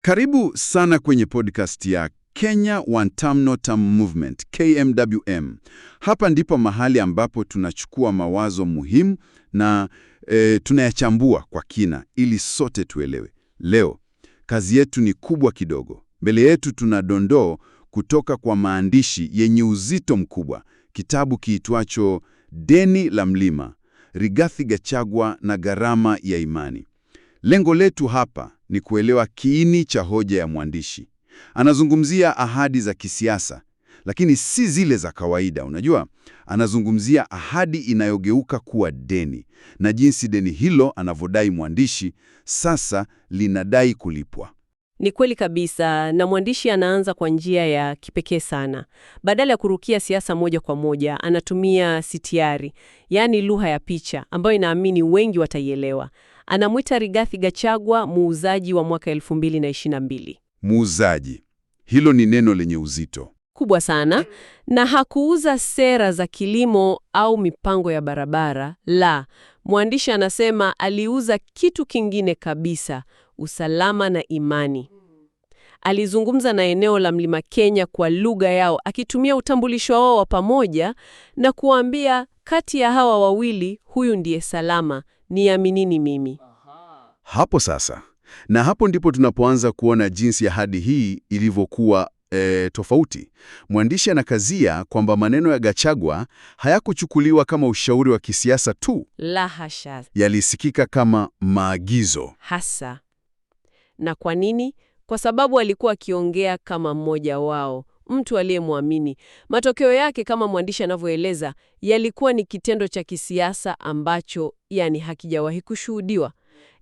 Karibu sana kwenye podcast ya Kenya One Term No Term Movement, KMWM. Hapa ndipo mahali ambapo tunachukua mawazo muhimu na tunayachambua kwa kina ili sote tuelewe. Leo, kazi yetu ni kubwa kidogo. Mbele yetu tuna dondoo kutoka kwa maandishi yenye uzito mkubwa, kitabu kiitwacho Deni la Mlima, Rigathi Gachagua na Gharama ya Imani. Lengo letu hapa ni kuelewa kiini cha hoja ya mwandishi. Anazungumzia ahadi za kisiasa, lakini si zile za kawaida, unajua? Anazungumzia ahadi inayogeuka kuwa deni, na jinsi deni hilo anavyodai mwandishi sasa linadai kulipwa. Ni kweli kabisa, na mwandishi anaanza kwa njia ya kipekee sana. Badala ya kurukia siasa moja kwa moja, anatumia sitiari, yaani lugha ya picha, ambayo inaamini wengi wataielewa. Anamwita Rigathi Gachagua muuzaji wa mwaka 2022. Muuzaji. Hilo ni neno lenye uzito Kubwa sana, na hakuuza sera za kilimo au mipango ya barabara. La, mwandishi anasema aliuza kitu kingine kabisa, usalama na imani. Alizungumza na eneo la Mlima Kenya kwa lugha yao, akitumia utambulisho wao wa pamoja na kuambia, kati ya hawa wawili, huyu ndiye salama, niaminini mimi. hapo sasa. Na hapo ndipo tunapoanza kuona jinsi ahadi hii ilivyokuwa tofauti. Mwandishi anakazia kwamba maneno ya Gachagua hayakuchukuliwa kama ushauri wa kisiasa tu, La hasha. yalisikika kama maagizo. Hasa. Na kwa nini? Kwa sababu alikuwa akiongea kama mmoja wao, mtu aliyemwamini. Matokeo yake, kama mwandishi anavyoeleza, yalikuwa ni kitendo cha kisiasa ambacho hakijawahi kushuhudiwa.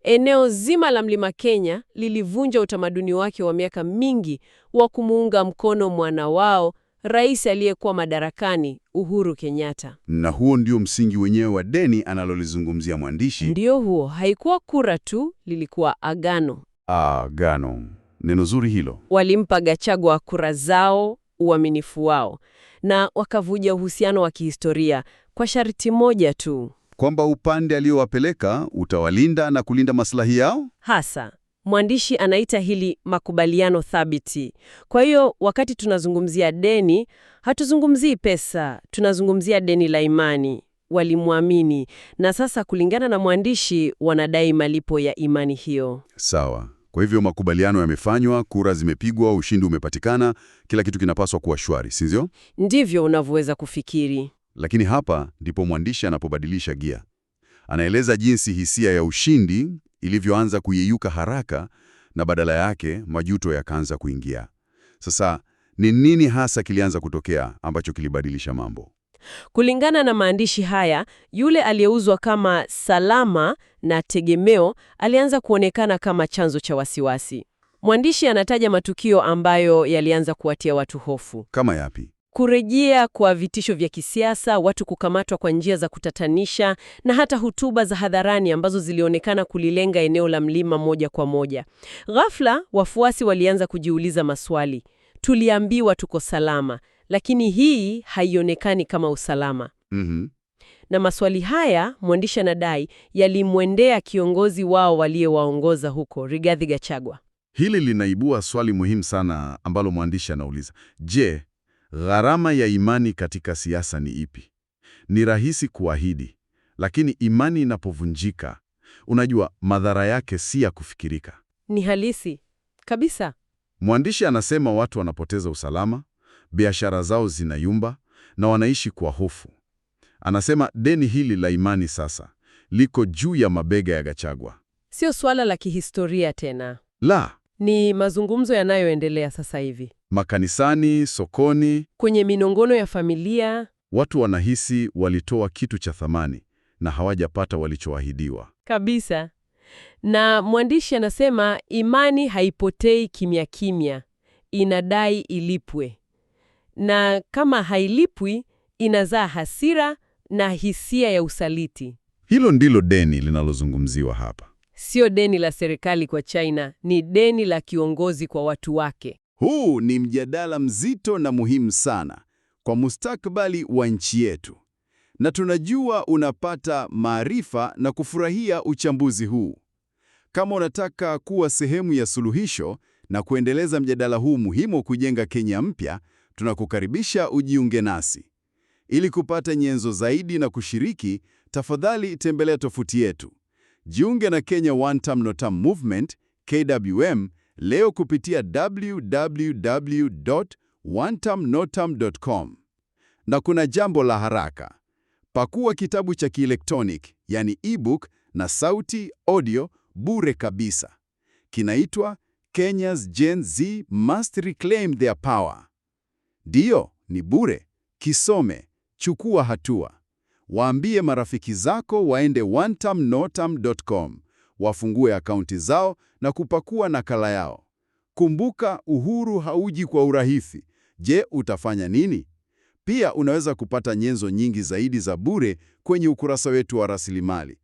Eneo zima la Mlima Kenya lilivunja utamaduni wake wa miaka mingi wa kumuunga mkono mwana wao, rais aliyekuwa madarakani, Uhuru Kenyatta. Na huo ndio msingi wenyewe wa deni analolizungumzia mwandishi. Ndio huo, haikuwa kura tu, lilikuwa agano. Agano. Neno zuri hilo. Walimpa Gachagua kura zao, uaminifu wao, na wakavuja uhusiano wa kihistoria kwa sharti moja tu, Kwamba upande aliowapeleka utawalinda na kulinda maslahi yao. hasa. Mwandishi anaita hili makubaliano thabiti. Kwa hiyo wakati tunazungumzia deni, hatuzungumzii pesa, tunazungumzia deni la imani. Walimwamini, na sasa kulingana na mwandishi wanadai malipo ya imani hiyo. Sawa. Kwa hivyo makubaliano yamefanywa, kura zimepigwa, ushindi umepatikana, kila kitu kinapaswa kuwa shwari, sivyo? Ndivyo unavyoweza kufikiri. Lakini hapa ndipo mwandishi anapobadilisha gia. Anaeleza jinsi hisia ya ushindi ilivyoanza kuyeyuka haraka na badala yake majuto yakaanza kuingia. Sasa ni nini hasa kilianza kutokea ambacho kilibadilisha mambo? Kulingana na maandishi haya, yule aliyeuzwa kama salama na tegemeo alianza kuonekana kama chanzo cha wasiwasi. Mwandishi anataja matukio ambayo yalianza kuwatia watu hofu. Kama yapi? Kurejea kwa vitisho vya kisiasa, watu kukamatwa kwa njia za kutatanisha, na hata hotuba za hadharani ambazo zilionekana kulilenga eneo la mlima moja kwa moja. Ghafla, wafuasi walianza kujiuliza maswali. Tuliambiwa tuko salama, lakini hii haionekani kama usalama. Na maswali haya, mwandishi anadai, yalimwendea kiongozi wao waliyewaongoza huko, Rigathi Gachagua. Hili linaibua swali muhimu sana ambalo mwandishi anauliza. Je, gharama ya imani katika siasa ni ipi? Ni rahisi kuahidi, lakini imani inapovunjika, unajua madhara yake si ya kufikirika. Ni halisi kabisa. Mwandishi anasema watu wanapoteza usalama, biashara zao zinayumba na wanaishi kwa hofu. Anasema deni hili la imani sasa liko juu ya mabega ya Gachagua. Sio swala la kihistoria tena. La, Ni mazungumzo yanayoendelea sasa hivi. makanisani, sokoni, Kwenye minongono ya familia. watu wanahisi walitoa kitu cha thamani na hawajapata walichoahidiwa. Kabisa. Na mwandishi anasema imani haipotei kimya kimya, inadai ilipwe. Na kama hailipwi, inazaa hasira na hisia ya usaliti. Hilo ndilo deni linalozungumziwa hapa. Sio deni la serikali kwa China, ni deni la kiongozi kwa watu wake. Huu ni mjadala mzito na muhimu sana kwa mustakabali wa nchi yetu. Na tunajua unapata maarifa na kufurahia uchambuzi huu. Kama unataka kuwa sehemu ya suluhisho, Na kuendeleza mjadala huu muhimu kujenga Kenya mpya, tunakukaribisha ujiunge nasi. Ili kupata nyenzo zaidi na kushiriki, tafadhali tembelea tovuti yetu. Jiunge na Kenya One Term No Term Movement, KWM, leo kupitia www.onetermnoterm.com. Na kuna jambo la haraka. Pakua kitabu cha kielektronik, yani ebook na sauti audio bure kabisa. Kinaitwa Kenya's Gen Z Must Reclaim Their Power. Ndiyo, ni bure. Kisome, chukua hatua. Waambie marafiki zako waende onetermnoterm.com, wafungue akaunti zao na kupakua nakala yao. Kumbuka, uhuru hauji kwa urahisi. Je, utafanya nini? Pia unaweza kupata nyenzo nyingi zaidi za bure kwenye ukurasa wetu wa rasilimali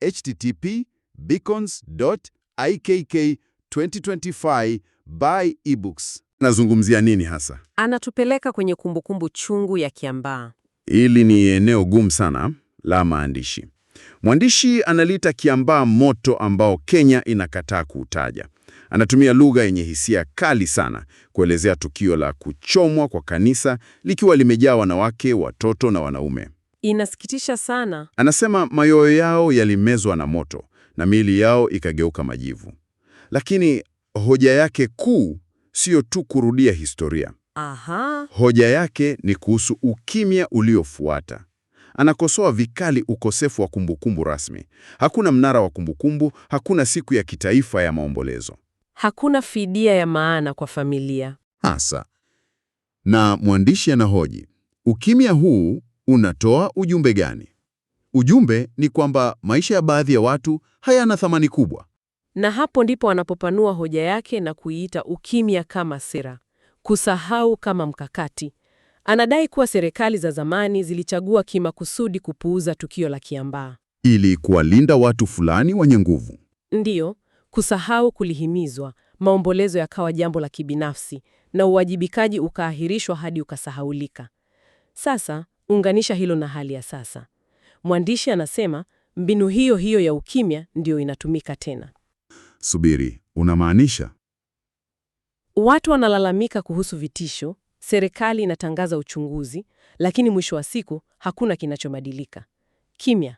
http://beacons.ikk2025/ebooks. Nazungumzia nini hasa? Anatupeleka kwenye kumbukumbu chungu ya Kiambaa. Hili ni eneo gumu sana la maandishi. Mwandishi analiita Kiambaa moto ambao Kenya inakataa kuutaja. Anatumia lugha yenye hisia kali sana kuelezea tukio la kuchomwa kwa kanisa likiwa limejaa wanawake, watoto na wanaume. Inasikitisha sana. Anasema mayoyo yao yalimezwa na moto na miili yao ikageuka majivu. Lakini hoja yake kuu sio tu kurudia historia. Aha. Hoja yake ni kuhusu ukimya uliofuata. Anakosoa vikali ukosefu wa kumbukumbu rasmi. Hakuna mnara wa kumbukumbu, hakuna siku ya kitaifa ya maombolezo. Hakuna fidia ya maana kwa familia. Hasa. Na mwandishi anahoji, ukimya huu unatoa ujumbe gani? Ujumbe ni kwamba maisha ya baadhi ya watu hayana thamani kubwa. Na hapo ndipo anapopanua hoja yake na kuiita ukimya kama sera, kusahau kama mkakati. Anadai kuwa serikali za zamani zilichagua kimakusudi kupuuza tukio la Kiambaa ili kuwalinda watu fulani wenye nguvu. Ndiyo, kusahau kulihimizwa, maombolezo yakawa jambo la kibinafsi na uwajibikaji ukaahirishwa hadi ukasahaulika. Sasa, unganisha hilo na hali ya sasa. Mwandishi anasema mbinu hiyo hiyo ya ukimya ndiyo inatumika tena. Subiri, unamaanisha? Watu wanalalamika kuhusu vitisho, serikali inatangaza uchunguzi, lakini mwisho wa siku hakuna kinachobadilika. Kimya.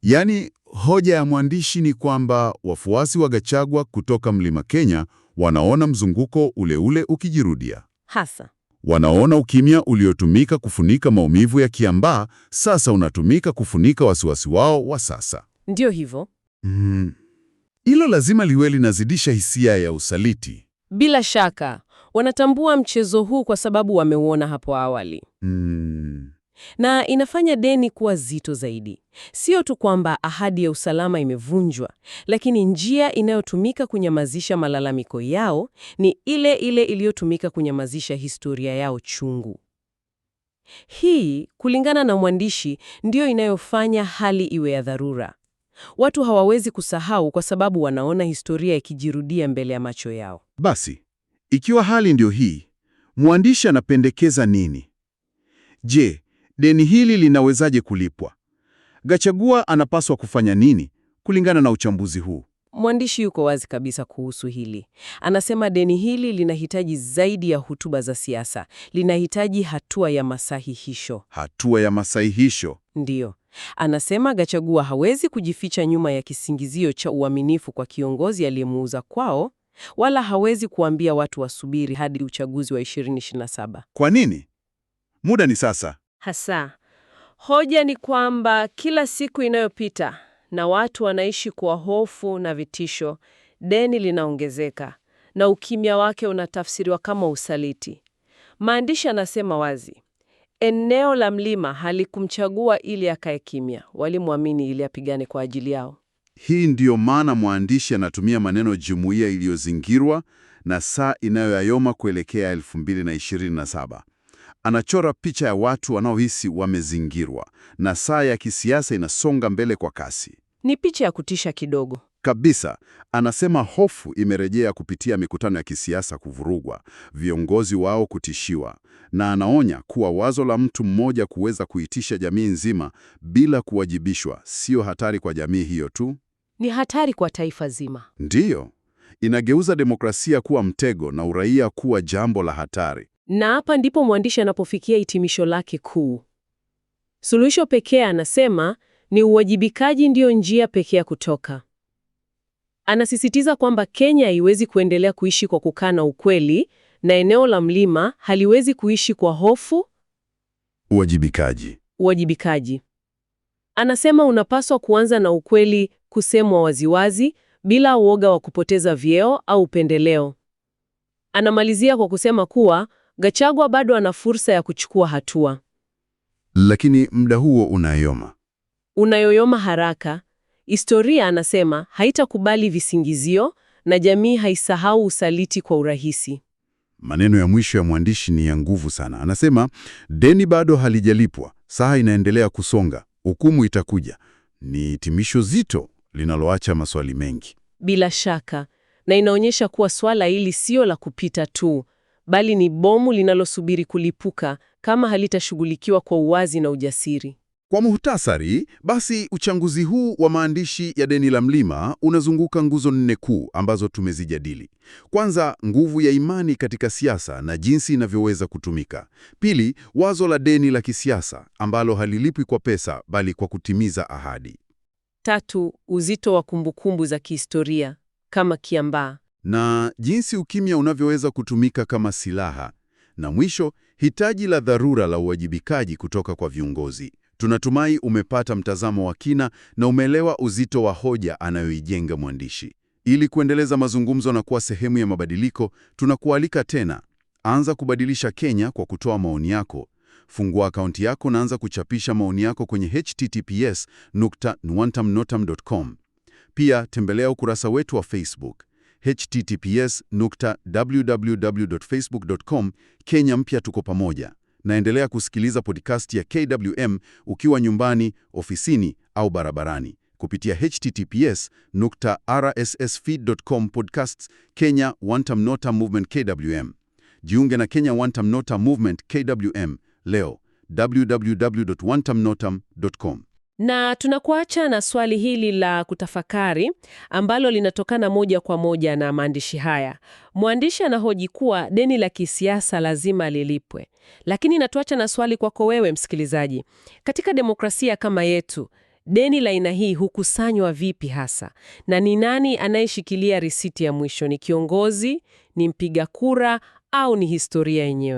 Yaani, hoja ya mwandishi ni kwamba wafuasi wa Gachagua kutoka Mlima Kenya wanaona mzunguko ule ule ukijirudia. Hasa. Wanaona ukimya uliotumika kufunika maumivu ya Kiambaa sasa unatumika kufunika wasiwasi wao wa sasa. Ndio hivyo. Hilo lazima liwe linazidisha hisia ya usaliti. Bila shaka, wanatambua mchezo huu kwa sababu wameuona hapo awali. Na inafanya deni kuwa zito zaidi. Sio tu kwamba ahadi ya usalama imevunjwa, lakini njia inayotumika kunyamazisha malalamiko yao ni ile ile iliyotumika kunyamazisha historia yao chungu. Hii, kulingana na mwandishi, ndiyo inayofanya hali iwe ya dharura. Watu hawawezi kusahau kwa sababu wanaona historia ikijirudia mbele ya macho yao. Basi, ikiwa hali ndio hii, mwandishi anapendekeza nini? Je, deni hili linawezaje kulipwa? Gachagua anapaswa kufanya nini kulingana na uchambuzi huu? Mwandishi yuko wazi kabisa kuhusu hili. Anasema deni hili linahitaji zaidi ya hotuba za siasa. Linahitaji hatua ya masahihisho. Hatua ya masahihisho? Ndiyo. Anasema Gachagua hawezi kujificha nyuma ya kisingizio cha uaminifu kwa kiongozi aliyemuuza kwao, wala hawezi kuambia watu wasubiri hadi uchaguzi wa 2027. Kwa nini? Muda ni sasa. Hasa, hoja ni kwamba kila siku inayopita na watu wanaishi kwa hofu na vitisho, deni linaongezeka na ukimya wake unatafsiriwa kama usaliti. Maandishi anasema wazi, eneo la mlima halikumchagua ili akae kimya, walimwamini ili apigane kwa ajili yao. Hii ndiyo maana mwandishi anatumia maneno jumuiya iliyozingirwa na saa inayoyoma kuelekea 2027. Anachora picha ya watu wanaohisi wamezingirwa na saa ya kisiasa inasonga mbele kwa kasi. Ni picha ya kutisha kidogo. Kabisa. Anasema hofu imerejea kupitia mikutano ya kisiasa kuvurugwa, viongozi wao kutishiwa, na anaonya kuwa wazo la mtu mmoja kuweza kuitisha jamii nzima bila kuwajibishwa sio hatari kwa jamii hiyo tu, Ni hatari kwa taifa zima. ndiyo. inageuza demokrasia kuwa mtego na uraia kuwa jambo la hatari. Na hapa ndipo mwandishi anapofikia hitimisho lake kuu. Suluhisho pekee, anasema, ni uwajibikaji ndiyo njia pekee ya kutoka. Anasisitiza kwamba Kenya haiwezi kuendelea kuishi kwa kukana ukweli na eneo la mlima haliwezi kuishi kwa hofu. Uwajibikaji. Anasema unapaswa kuanza na ukweli kusemwa waziwazi bila uoga wa kupoteza vyeo au upendeleo. Anamalizia kwa kusema kuwa Gachagua bado ana fursa ya kuchukua hatua. Lakini muda huo unayoyoma haraka. Historia, anasema, haitakubali visingizio na jamii haisahau usaliti kwa urahisi. Maneno ya mwisho ya mwandishi ni ya nguvu sana. Anasema, deni bado halijalipwa, saa inaendelea kusonga, hukumu itakuja. Ni hitimisho zito linaloacha maswali mengi. Bila shaka, na inaonyesha kuwa swala hili sio la kupita tu, bali ni bomu linalosubiri kulipuka kama halitashughulikiwa kwa uwazi na ujasiri. Kwa muhtasari, basi uchambuzi huu wa maandishi ya Deni la Mlima unazunguka nguzo 4 kuu ambazo tumezijadili. Kwanza, nguvu ya imani katika siasa na jinsi inavyoweza kutumika. Pili, wazo la deni la kisiasa ambalo halilipwi kwa pesa bali kwa kutimiza ahadi. Tatu, uzito wa kumbukumbu za kihistoria kama kiambaa. Na jinsi ukimya unavyoweza kutumika kama silaha. Na mwisho, hitaji la dharura la uwajibikaji kutoka kwa viongozi. Tunatumai umepata mtazamo wa kina na umeelewa uzito wa hoja anayoijenga mwandishi. Ili kuendeleza mazungumzo na kuwa sehemu ya mabadiliko, tunakualika tena. Anza kubadilisha Kenya kwa kutoa maoni yako. Fungua akaunti yako na anza kuchapisha maoni yako kwenye https://nwantamnotam.com. Pia tembelea ukurasa wetu wa Facebook https://www.facebook.com Kenya Mpya Tuko Pamoja. Naendelea kusikiliza podcast ya KWM ukiwa nyumbani, ofisini au barabarani kupitia https://rssfeed.com podcasts Kenya Wantam Notam Movement KWM. Jiunge na Kenya Wantam Notam Movement KWM leo www.wantamnotam.com. Na tunakuacha na swali hili la kutafakari ambalo linatokana moja kwa moja na maandishi haya. Mwandishi anahoji kuwa deni la kisiasa lazima lilipwe. Lakini natuacha na swali kwako wewe msikilizaji. Katika demokrasia kama yetu, deni la aina hii hukusanywa vipi hasa? Na ni nani anayeshikilia risiti ya mwisho? Ni kiongozi, ni mpiga kura au ni historia yenyewe?